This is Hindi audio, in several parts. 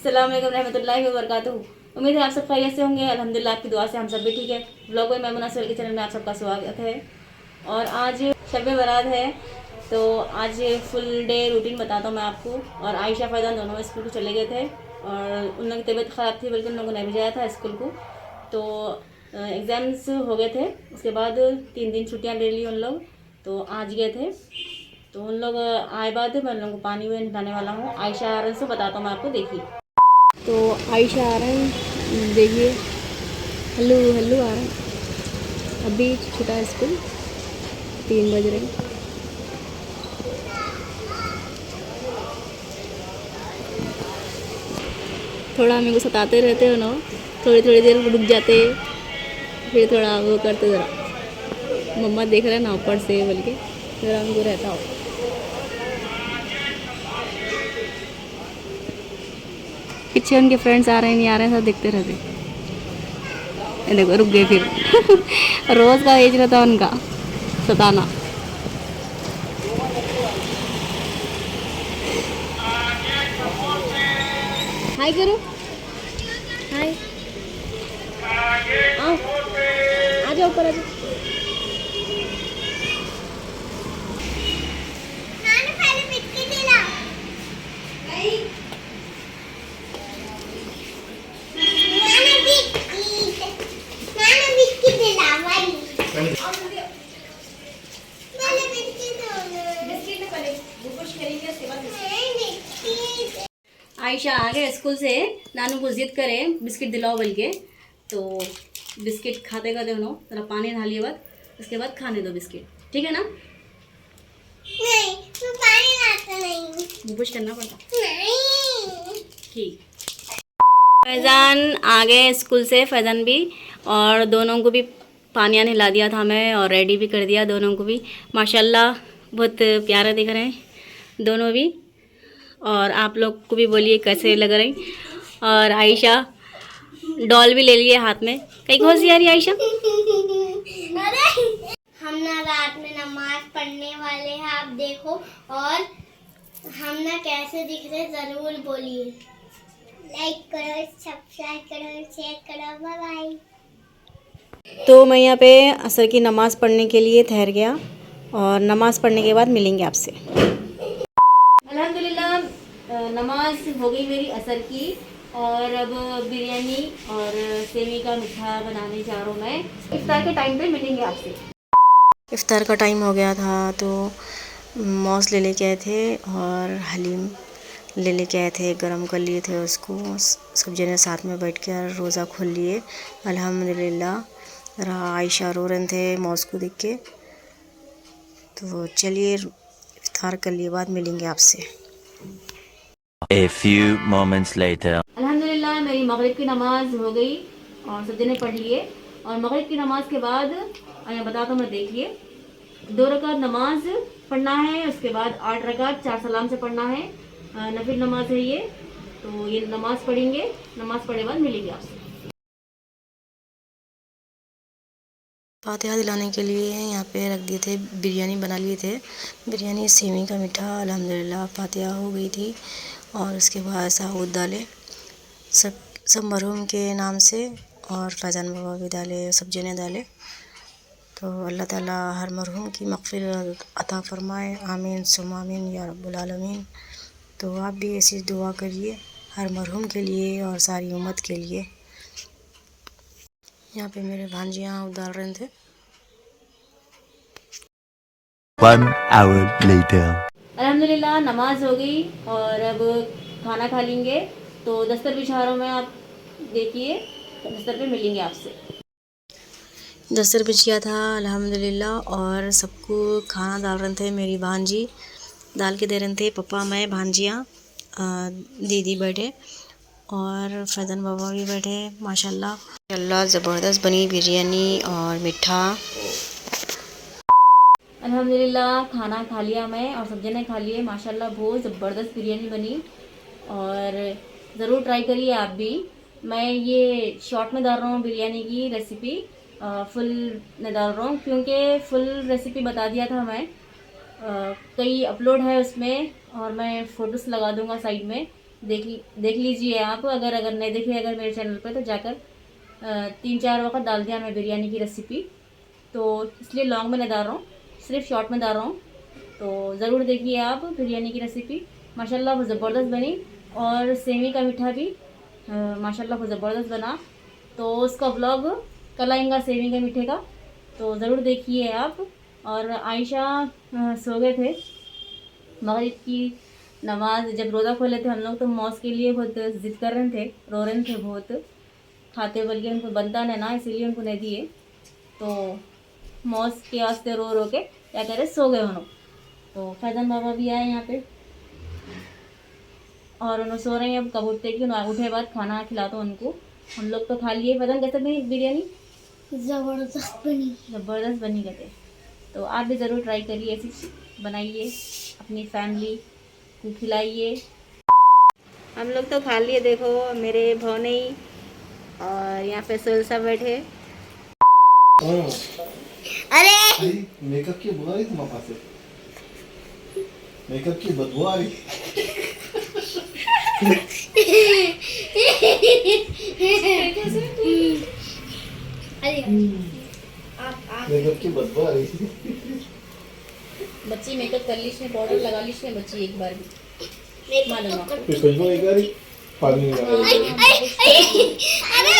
अस्सलाम वालेकुम रहमतुल्लाहि व बरकातुहू। उम्मीद है आप सब खैरियत से होंगे। अल्हम्दुलिल्लाह आपकी दुआ से हम सब भी ठीक है। ब्लॉग में मैमुना सोहेल के चैनल में आप सबका स्वागत है। और आज शब बारात है, तो आज फुल डे रूटीन बताता हूँ मैं आपको। और आयशा फैज़ान दोनों स्कूल को चले गए थे और उन लोगों की तबीयत ख़राब थी, बल्कि उन लोगों ने भेजाया था स्कूल को। तो एग्ज़ाम्स हो गए थे, उसके बाद 3 दिन छुट्टियाँ ले ली उन लोग, तो आज गए थे। तो उन लोग आए बाद मैं उन लोगों को पानी में नहलाने वाला हूँ। आयशा आरन से बताता हूँ मैं आपको, देखिए। तो आयशा आरन देखिए, हेलो हेलो आरन अभी छुटा है स्कूल, 3 बज रहे हैं। थोड़ा मेरे को सताते रहते हो ना, थोड़ी थोड़ी देर रुक जाते, फिर थोड़ा वो करते, ज़रा मम्मा देख रहे हैं ना ऊपर से, बल्कि ज़रा उनको रहता हो। पीछे उनके फ्रेंड्स आ रहे हैं नहीं आ रहे हैं, सब देखते रहते। ये देखो रुक गए फिर रोज़ का एज रहता उनका सताना। हाय करो, हाय, आओ आ जाओ ऊपर आ जाओ। आयशा आ गए स्कूल से, नानू को जिद करे बिस्किट दिलाओ बोल के, तो बिस्किट खाते खाते उन्होंने थोड़ा पानी डालिए बाद, उसके बाद खाने दो बिस्किट, ठीक है ना? नहीं, तो पानी लाता नहीं, पुश करना पड़ता नहीं। ठीक। फैज़ान आ गए स्कूल से, फैज़ान भी, और दोनों को भी पानी नहला दिया था मैं और रेडी भी कर दिया दोनों को भी। माशाल्लाह बहुत प्यारे दिख रहे हैं दोनों भी, और आप लोग को भी बोलिए कैसे लग रही। और आयशा डॉल भी ले लिए हाथ में, कहीं घोंस आ रही आयशा। हम ना रात में नमाज पढ़ने वाले हैं, आप देखो, और हम ना कैसे दिख रहे जरूर बोलिए। लाइक करो, सब्सक्राइब करो, शेयर करो, बाय बाय। तो मैं यहाँ पे असर की नमाज़ पढ़ने के लिए ठहर गया, और नमाज़ पढ़ने के बाद मिलेंगे आपसे। अल्हम्दुलिल्लाह नमाज हो गई मेरी असर की, और अब बिरयानी और सेवी का मीठा बनाने जा रहा हूँ मैं। इफ्तार के टाइम पे मिलेंगे आपसे। इफ्तार का टाइम हो गया था, तो मौस ले लेके आए थे और हलीम ले लेके आए थे, गरम कर लिए थे उसको। सब जने साथ में बैठ कर रोज़ा खोल लिए अल्हम्दुलिल्लाह। आयशा रो रहे थे मौस को देख के। तो चलिए इफ्तार कर लिए बाद मिलेंगे आपसे। A few moments later. अल्हम्दुलिल्लाह मेरी मगरिब की नमाज हो गई और सब जने पढ़ लिए। और मगरिब की नमाज के बाद आया बताता हूँ मैं, देखिए 2 रकात नमाज पढ़ना है, उसके बाद 8 रकात 4 सलाम से पढ़ना है। नफिल नमाज है ये, तो ये नमाज पढ़ेंगे, नमाज पढ़े बाद मिलेंगे आपसे। फातिहा दिलाने के लिए यहाँ पे रख दिए थे, बिरयानी बना लिए थे, बिरयानी सेवी का मीठा। अल्हम्दुलिल्लाह फातिहा हो गई थी, और उसके बाद साबुत डाले सब मरहूम के नाम से, और फैज़ान बाबा भी डाले, सब जने डाले। तो अल्लाह ताला हर मरहूम की मग़फ़िरत अता फ़रमाए, आमीन सुम आमीन या रब्बुल आलमीन। तो आप भी ऐसी दुआ करिए हर मरहूम के लिए और सारी उम्मत के लिए। यहाँ पे मेरे भांजियाँ उतार रहे थे। 1 hour later. अल्हम्दुलिल्लाह नमाज हो गई और अब खाना खा लेंगे। तो दस्तर बिछा रहा हूँ मैं, आप देखिए दस्तर पे मिलेंगे आपसे। दस्तर बिछिया था अल्हम्दुलिल्लाह, और सबको खाना डाल रहे थे। मेरी भांजी डाल के दे रहे थे, पापा मैं भांजियाँ दीदी बैठे, और फैज़ान बाबा भी बैठे। माशाल्लाह ज़बरदस्त बनी बिरयानी और मीठा। अल्हम्दुलिल्लाह खाना खा लिया मैं और सब जने खा लिए। माशाल्लाह बहुत ज़बरदस्त बिरयानी बनी, और ज़रूर ट्राई करिए आप भी। मैं ये शॉर्ट में डाल रहा हूँ बिरयानी की रेसिपी, फुल में डाल रहा हूँ क्योंकि फुल रेसिपी बता दिया था मैं। कई अपलोड है उसमें, और मैं फ़ोटोस लगा दूँगा साइड में, देख लीजिए आप, अगर नहीं देखिए अगर मेरे चैनल पे तो जाकर 3-4 वक्त डाल दिया मैं बिरयानी की रेसिपी, तो इसलिए लॉन्ग में नहीं डाल रहा हूँ, सिर्फ शॉर्ट में डाल रहा हूँ। तो ज़रूर देखिए आप बिरयानी की रेसिपी, माशाल्लाह बहुत ज़बरदस्त बनी। और सेमी का मीठा भी माशाल्लाह बहुत ज़बरदस्त बना। तो उसका व्लॉग कल आएगा सेमी के मीठे का, तो ज़रूर देखिए आप। और आयशा सो गए थे, मगरिब की नमाज जब रोज़ा खोले थे हम लोग, तो मौस के लिए बहुत ज़िद कर रहे थे, रो रहे थे बहुत, खाते बल्कि उनको बनता नहीं ना, इसीलिए उनको नहीं दिए। तो मौस के वास्ते रो रो के क्या करे सो गए उन्होंने। तो फैज़न बाबा भी आए यहाँ पे और उन्होंने सो रहे हैं। अब कब उठते कि उठे बाद खाना खिला दो उनको। हम लोग तो खा लिए। फैज़न कैसे बनी बिरयानी? ज़बरदस्त बनी कहते। तो आप भी ज़रूर ट्राई करिए, ऐसी बनाइए, अपनी फैमिली को खिलाइए। हम लोग तो खा लिए, देखो मेरे भौने और यहाँ पे सोल सब बैठे। अरे मेकअप की बुआ रही तुम्हारे पास से, मेकअप की बदबू आ रही। मेकअप की बदबू आ रही। बच्ची मेकअप कर ली इसने, पाउडर लगा ली इसने बच्ची एक बार भी, मालूम आपको? फिर खुशबू नहीं कर रही, पानी नहीं लगा रही। अरे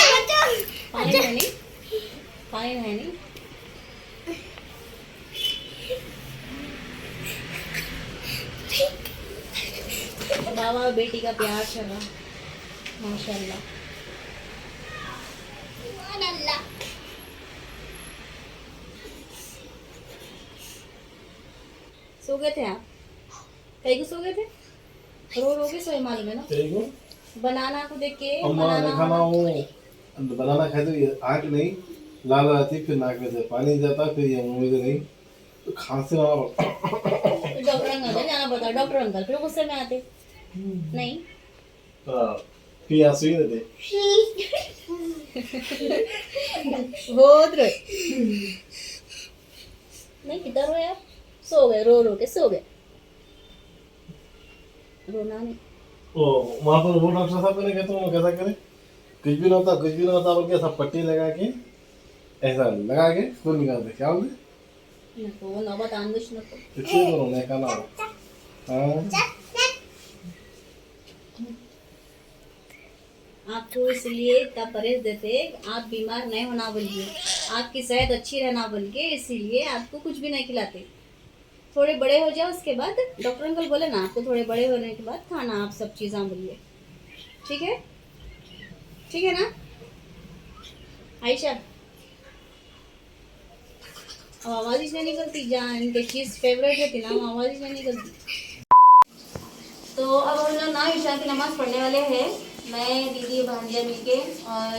पानी है नहीं, पानी है नहीं। बाबा और बेटी का प्यार चल रहा माशाल्लाह। सो गए थे आप? कहीं को सो गए थे? रो के सोए मालूम है ना? तेरे को बनाना को देख के अम्मा ने खाना वो बनाना खाए तो ये आँख नहीं लाल आती, फिर नाक में से पानी जाता, फिर ये मुंह में से नहीं, तो खांसी वाला। डॉक्टर अंकल जाना पड़ता, डॉक्टर अंकल फिर गुस्से में आते नहीं। फिर आंसू ही देते। बहुत रोए नहीं, किधर रोए आप? सो गए, रो के सो गए, रोना नहीं। ओ वहाँ पर वो डॉक्टर साहब ने कहते हैं कैसा करे, कुछ भी ना होता बोल के सब पट्टी लगा के ऐसा लगा के खून निकालते, क्या बोलते नको नौबत आंदुश नको। इसलिए तो रोने का ना। हाँ आपको इसलिए इतना परहेज देते, आप बीमार नहीं होना बोलिए, आपकी सेहत अच्छी रहना बोल के, इसीलिए आपको कुछ भी नहीं खिलाते। थोड़े बड़े हो जाओ उसके बाद, डॉक्टर अंकल बोले ना आपको थोड़े बड़े होने के बाद खाना आप सब चीज़ें बोलिए, ठीक है? ठीक है ना आयशा? अब आवाज़ ही नहीं निकलती, जहाँ इनके चीज़ फेवरेट रहती ना वो आवाज़ ही नहीं निकलती। तो अब हम लोग ना ईशा की नमाज़ पढ़ने वाले हैं, मैं दीदी भांजिया मिलके और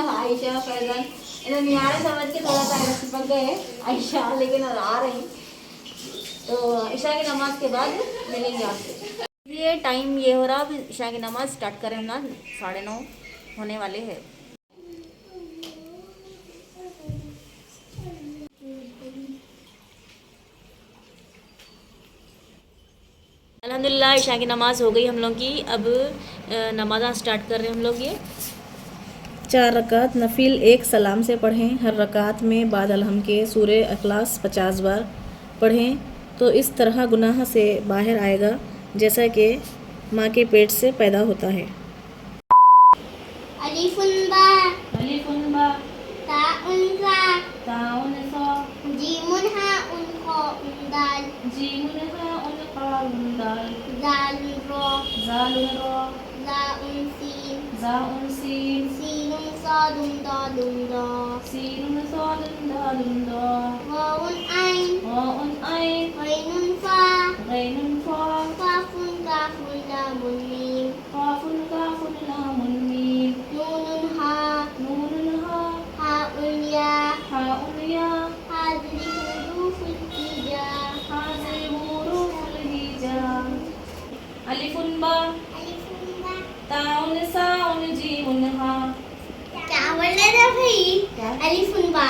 आयशा फैज़न। इन्हें निहारे समझ के थोड़ा सा चिपक गए आयशा, लेकिन अब आ रही। तो ईशा की नमाज के बाद मिलेंगे आपसे। ये टाइम ये हो रहा, अब ईशा की नमाज स्टार्ट करें ना, 9:30 होने वाले हैं। अल्हम्दुलिल्लाह ईशा की नमाज़ हो गई हम लोग की। अब नमाज़ स्टार्ट कर रहे हैं हम लोग। ये 4 रकात नफिल एक सलाम से पढ़ें। हर रकात में बाद अलहम के सूरे अखलास 50 बार पढ़ें, तो इस तरह गुनाह से बाहर आएगा जैसा कि माँ के पेट से पैदा होता है। अलिफुन बा, अलिफुन बा, ताउन सा, ताउन सा, जीमुन हा उन खो उन दाल, जीमुन हा उन क़ाउन दाल, दालुन रो, ज़ालुन रा, जाउन सीन, ज़ाउन सीन, सीनुन सादुन दालुन दा, सीनुन सादुन दालुन दा, वाउन आइन, वाउन आइन, गैनुन फा, गैनुन फा, काफुन काफुन लामुन मीम, काफुन काफुन लामुन मीम, नूनुन हा, नूनुन हा, हाउन या, हाउन या, हाज़िरी हुरूफुल हिजा, हाज़िर हुरूफुल हिजा। अलिफुन बा, अलिफुन बा। ताउन साउन जीमुन हा। क्या बोल रहे थे भाई? क्या? अलिफुन बा,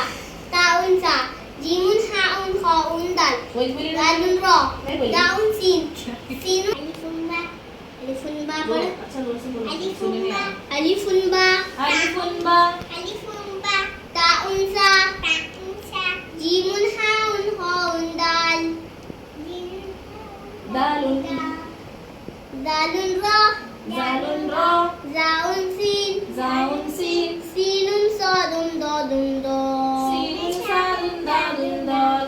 ताउन सा, जीमुन हाउन खाउन दाल, वही बोली ना? दालुन रो, नहीं बोली। दाउन सीन, सीनुन अलिफुन बा, पढ़। अच्छा जोर से बोलो, सुनने में आ रहा। अलिफुनबा अलिफुनबा, अलिफुनबा ताउनसा जीमुन हाउन हाउन दाल दालुन, दालुन रा जालुन रा, जाउन सीन जाउन सीन, सीनुन सादुन दादुन दा सीनुन सादुन दालुन दाल,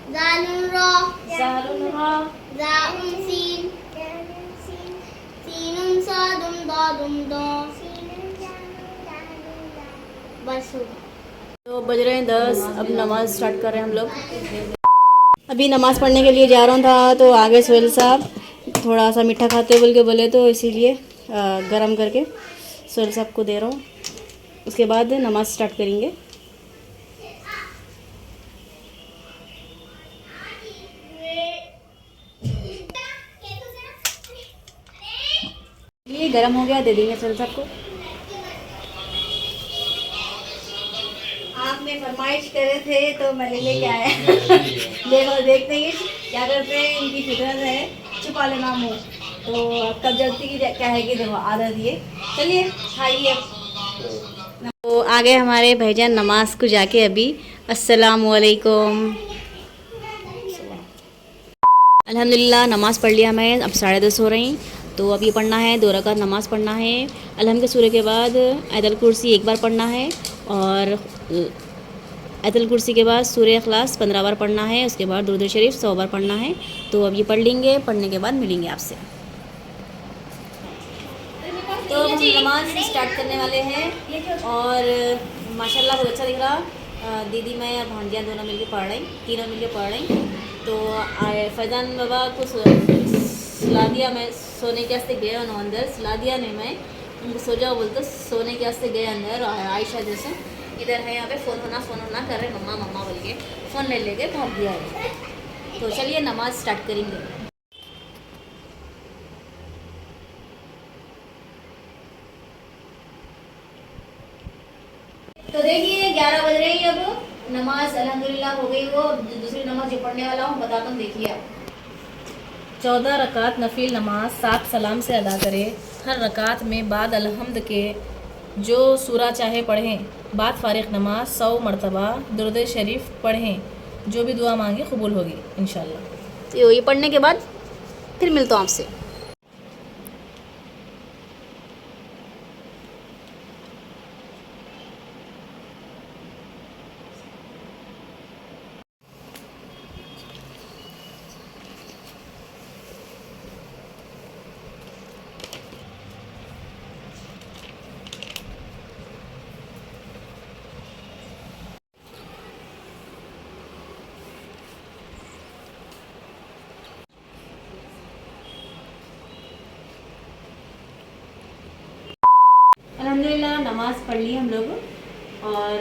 दालुन रा जालुन रा, जाउन सीन सीनुन सादुन दादुन दा बस हो गया। तो बज रहे हैं 10, अब नमाज़ स्टार्ट कर रहे हैं हम लोग। अभी नमाज़ पढ़ने के लिए जा रहा था तो आगे सोहेल साहब थोड़ा सा मीठा खाते बोल के बोले, तो इसीलिए गरम करके सोहेल साहब को दे रहा हूँ। उसके बाद नमाज़ स्टार्ट करेंगे। ये गरम हो गया, दे देंगे सोहेल साहब को। आपने फरमाइश करे थे तो मैंने लेके आया। देखो देखते ही क्या करते हैं, इनकी फितरत है छुपा लेना मुँह। तो कब जल्दी की क्या है कि देखो आदत ये। चलिए खाइए। तो आगे हमारे भाईजान नमाज को जाके अभी अस्सलाम वालेकुम। अल्हम्दुलिल्लाह नमाज़ पढ़ लिया मैं, अब 2:30 हो रही। तो अब ये पढ़ना है, 2 रकात नमाज़ पढ़ना है। अलहम के सूरह के बाद आयतुल कुर्सी एक बार पढ़ना है और आयतुल कुर्सी के बाद सूरह इखलास 15 बार पढ़ना है। उसके बाद दुरूद शरीफ 100 बार पढ़ना है। तो अब ये पढ़ लेंगे, पढ़ने के बाद मिलेंगे आपसे। तो हम नमाज स्टार्ट करने वाले हैं और माशाल्लाह बहुत अच्छा दिख रहा। दीदी मैं और भांजियाँ दोनों मिलके पढ़ रही, तीनों मिलके पढ़ रही। तो फैज़ान बाबा को सुला दिया, मैं सोने के वास्ते गए उन्होंने अंदर, सुला दिया नहीं मैं उनको, सो जाओ बोलते सोने के वास्ते गए अंदर। और आयशा जैसे इधर है, यहाँ पे फ़ोन होना कर रहे, मम्मा मम्मा बोल के फ़ोन ले लेके भाग दिया है। तो चलिए नमाज़ स्टार्ट करेंगे। तो देखिए 11 बज रही है, अब नमाज अल्हम्दुलिल्लाह हो गई। वो दूसरी नमाज जो पढ़ने वाला हूँ बताता हूँ, देखिए आप। 14 रकात नफिल नमाज 7 सलाम से अदा करें। हर रकात में बाद अलहम्द के जो सूरा चाहे पढ़ें। बाद फारिग नमाज 100 मरतबा दुरूद शरीफ पढ़ें। जो भी दुआ मांगे कबूल होगी इंशाल्लाह। तो ये पढ़ने के बाद फिर मिलता हूँ आपसे। अल्हम्दुलिल्लाह नमाज़ पढ़ ली हम लोग और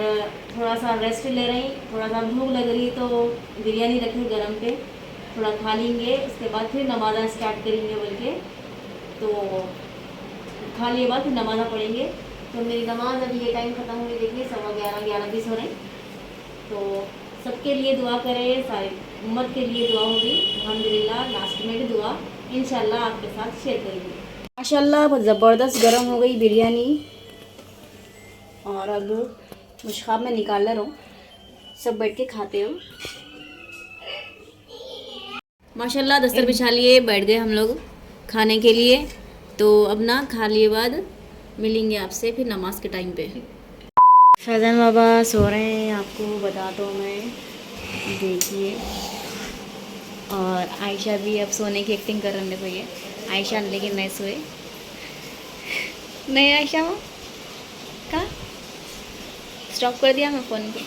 थोड़ा सा रेस्ट ले रही। थोड़ा सा भूख लग रही तो बिरयानी रखी गरम पे, थोड़ा खा लेंगे। उसके बाद फिर नमाज़ा स्टार्ट करेंगे बोल के। तो खा लिए बाद फिर नमाज़ा पढ़ेंगे। तो मेरी नमाज़ अभी ये टाइम ख़त्म हुई, देखिए 11:15 11:20 हो रहे। तो सबके लिए दुआ करें, सारी उम्मत के लिए दुआ होगी अल्हम्दुलिल्लाह। लास्ट में भी दुआ इंशाल्लाह आपके साथ शेयर करेंगे। माशाल्लाह बहुत ज़बरदस्त गर्म हो गई बिरयानी और अब मुश्काब में निकाल रहा हूँ, सब बैठ के खाते हो। माशाल्लाह दस्तर बिछा लिए, बैठ गए हम लोग खाने के लिए। तो अब ना खा लिए बाद मिलेंगे आपसे फिर नमाज के टाइम पे। फैज़ान बाबा सो रहे हैं, आपको बताता हूँ मैं, देखिए। और आयशा भी अब सोने की एक्टिंग कर रहे हैं। देखो ये आयशा लेकिन नहीं सोए, नहीं आयशा वो कहाँ स्टॉप कर दिया मैं फ़ोन को।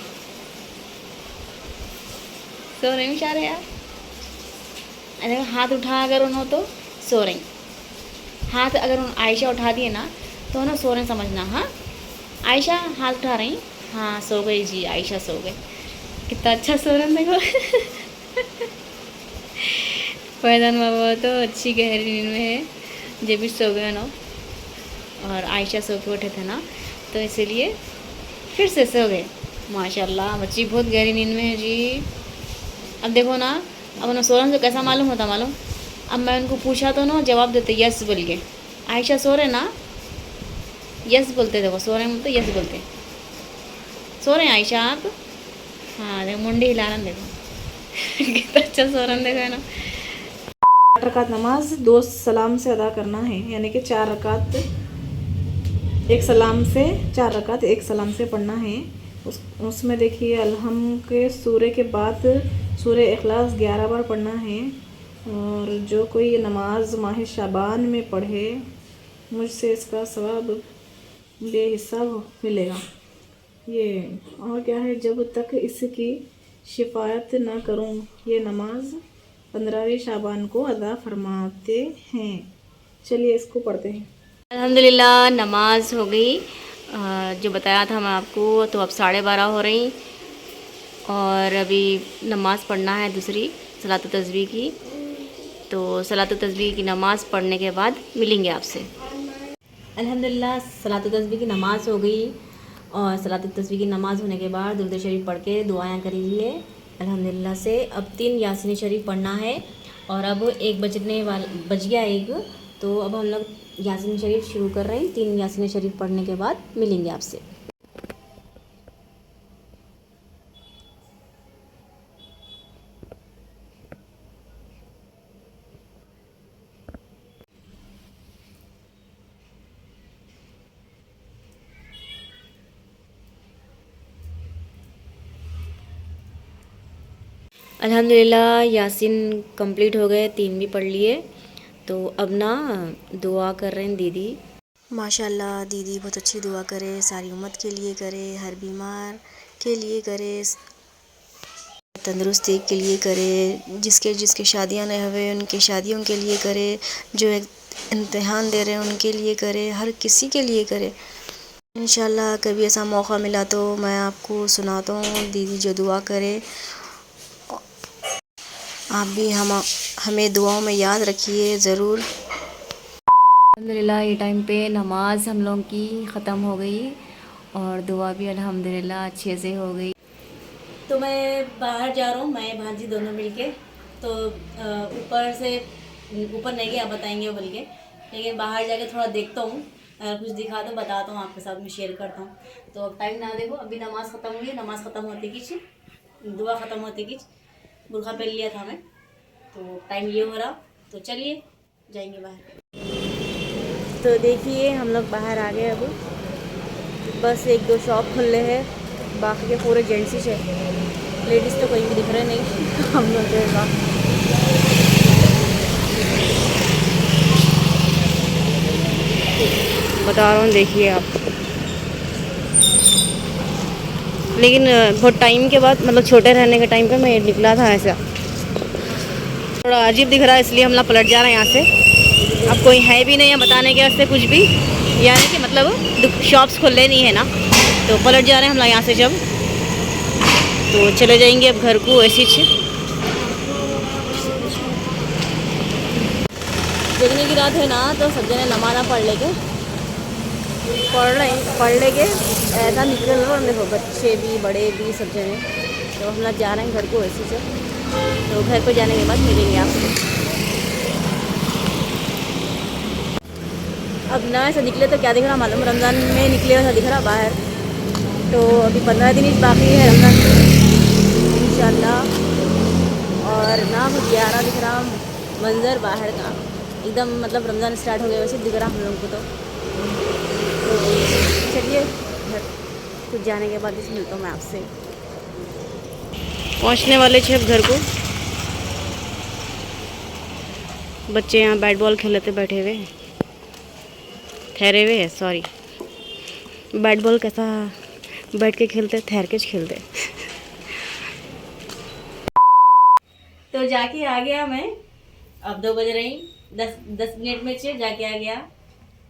सो रही बेचारे यार। अरे हाथ उठा अगर उन्होंने तो सो रही, हाथ अगर उन आयशा उठा दिए ना तो ना सो रहे समझना। हाँ आयशा हाथ उठा रही, हाँ सो गई जी, आयशा सो गई। कितना अच्छा सो रहे देखो। फैज़ान बाबा तो अच्छी गहरी नींद में है, जब भी सो गए ना। और आयशा सो के उठे थे ना तो इसीलिए फिर से सो गए। माशाल्लाह बच्ची बहुत गहरी नींद में है जी। अब देखो ना, अब उन्हें सोने से कैसा मालूम होता मालूम। अब मैं उनको पूछा तो ना जवाब देते यस बोल के, आयशा सो रहे ना? यस बोलते, देखो सो रहे हैं तो यस बोलते। सो रहे हैं आयशा आप? हाँ देखो मुंडी हिला रहे हैं, देखो कितना अच्छा सो रहे हैं, देखो है ना। 8 रकात नमाज 2 सलाम से अदा करना है, यानी कि 4 रकात 1 सलाम से, 4 रकात 1 सलाम से पढ़ना है। उसमें देखिए अलहम के सूरे के बाद सूरे इखलास 11 बार पढ़ना है। और जो कोई नमाज माह शाबान में पढ़े मुझसे इसका सवाब बेहिसाब मिलेगा। ये और क्या है, जब तक इसकी शिफायत ना करूं ये नमाज 15वें शाबान को अदा फरमाते हैं। चलिए इसको पढ़ते हैं। अल्हम्दुलिल्लाह नमाज हो गई, जो बताया था मैं आपको। तो अब 12:30 हो रही और अभी नमाज़ पढ़ना है दूसरी सलात तस्बीह की। तो सलात तस्बीह की नमाज़ पढ़ने के बाद मिलेंगे आपसे। अल्हम्दुलिल्लाह सलात तस्बीह की नमाज़ हो गई और सलात तस्बीह की नमाज़ होने के बाद दुरूद शरीफ पढ़ के दुआएं करी लिए अल्हम्दुलिल्लाह से। अब 3 यासीन शरीफ पढ़ना है और अब 1 बज गया 1। तो अब हम लोग यासीन शरीफ शुरू कर रहे हैं। 3 यासीन शरीफ पढ़ने के बाद मिलेंगे आपसे। अल्हम्दुलिल्लाह यासीन कंप्लीट हो गए, 3 भी पढ़ लिए। तो अब ना दुआ कर रहे हैं दीदी। माशाल्लाह दीदी बहुत अच्छी दुआ करे, सारी उम्मत के लिए करे, हर बीमार के लिए करे, तंदुरुस्ती के लिए करे, जिसके शादियां नहीं हुए उनके शादियों के लिए करे, जो एक इम्तिहान दे रहे हैं उनके लिए करे, हर किसी के लिए करे। इंशाल्लाह कभी ऐसा मौका मिला तो मैं आपको सुनाता हूँ दीदी जो दुआ करे। आप भी हमें दुआओं में याद रखिए ज़रूर। अल्हम्दुलिल्लाह ये टाइम पे नमाज हम लोगों की ख़त्म हो गई और दुआ भी अल्हम्दुलिल्लाह अच्छे से हो गई। तो मैं बाहर जा रहा हूँ, मैं भांजी दोनों मिलके। तो ऊपर नहीं गया बताएंगे वो बल्कि, लेकिन बाहर जाके थोड़ा देखता हूँ, अगर कुछ दिखा तो बताता हूँ आपके साथ में, शेयर करता हूँ। तो अब टाइम ना देखो, अभी नमाज़ ख़त्म हुई है। नमाज़ ख़त्म होती किच दुआ ख़त्म होती किच बुरखा पहन लिया था मैं। तो टाइम ये हो रहा, तो चलिए जाएंगे बाहर। तो देखिए हम लोग बाहर आ गए। अब बस 1-2 शॉप खुले हैं, बाकी के पूरे जेंट्स ही है, लेडीज़ तो कोई भी दिख रहे नहीं हम लोग का। बता रहा हूँ देखिए आप। लेकिन बहुत टाइम के बाद, मतलब छोटे रहने के टाइम पे मैं निकला था ऐसा। थोड़ा अजीब दिख रहा है इसलिए हम लोग पलट जा रहे हैं यहाँ से। अब कोई है भी नहीं है बताने के वास्ते कुछ भी, यानी कि मतलब शॉप्स खुले नहीं है ना, तो पलट जा रहे हैं हम लोग यहाँ से। जब तो चले जाएंगे अब घर को ऐसी जगने की रात है ना, तो सब जने नमाज़ पढ़ लेंगे ऐसा निकल रहा है। देखो बच्चे भी बड़े भी सब जने, तो हम लोग जा रहे हैं घर को ऐसी से। तो घर पर जाने के बाद मिलेंगे आपसे। अब ना ऐसा निकले तो क्या दिख रहा मालूम, रमज़ान में निकले वैसा दिख रहा बाहर। तो अभी 15 दिन ही बाकी है रमज़ान में इंशाल्लाह। और ना कुछ 11 दिख रहा मंज़र बाहर का एकदम, मतलब रमज़ान स्टार्ट हो गया वैसे दिख रहा हम लोगों को। तो चलिए घर कुछ जाने के बाद इस मिलता हूँ मैं आपसे। पहुँचने वाले थे अब घर को। बच्चे यहाँ बैट बॉल खेलते बैठे हुए, ठहरे हुए हैं, सॉरी। बैट बॉल कैसा बैठ के खेलते, ठहर के खेलते। तो जाके आ गया मैं, अब 2 बज रही, 10 मिनट में जाके आ गया।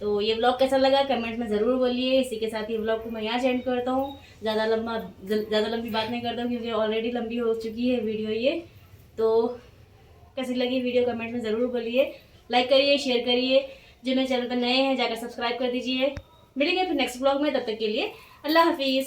तो ये व्लॉग कैसा लगा कमेंट में ज़रूर बोलिए। इसी के साथ ये व्लॉग को मैं यहाँ एंड करता हूँ। ज़्यादा लंबी बात नहीं करता हूँ क्योंकि ऑलरेडी लंबी हो चुकी है वीडियो ये। तो कैसी लगी वीडियो कमेंट में ज़रूर बोलिए, लाइक करिए, शेयर करिए। जो मेरे चैनल पर नए हैं जाकर सब्सक्राइब कर दीजिए। मिलेंगे फिर नेक्स्ट व्लॉग में, तब तक के लिए अल्लाह हाफिज़।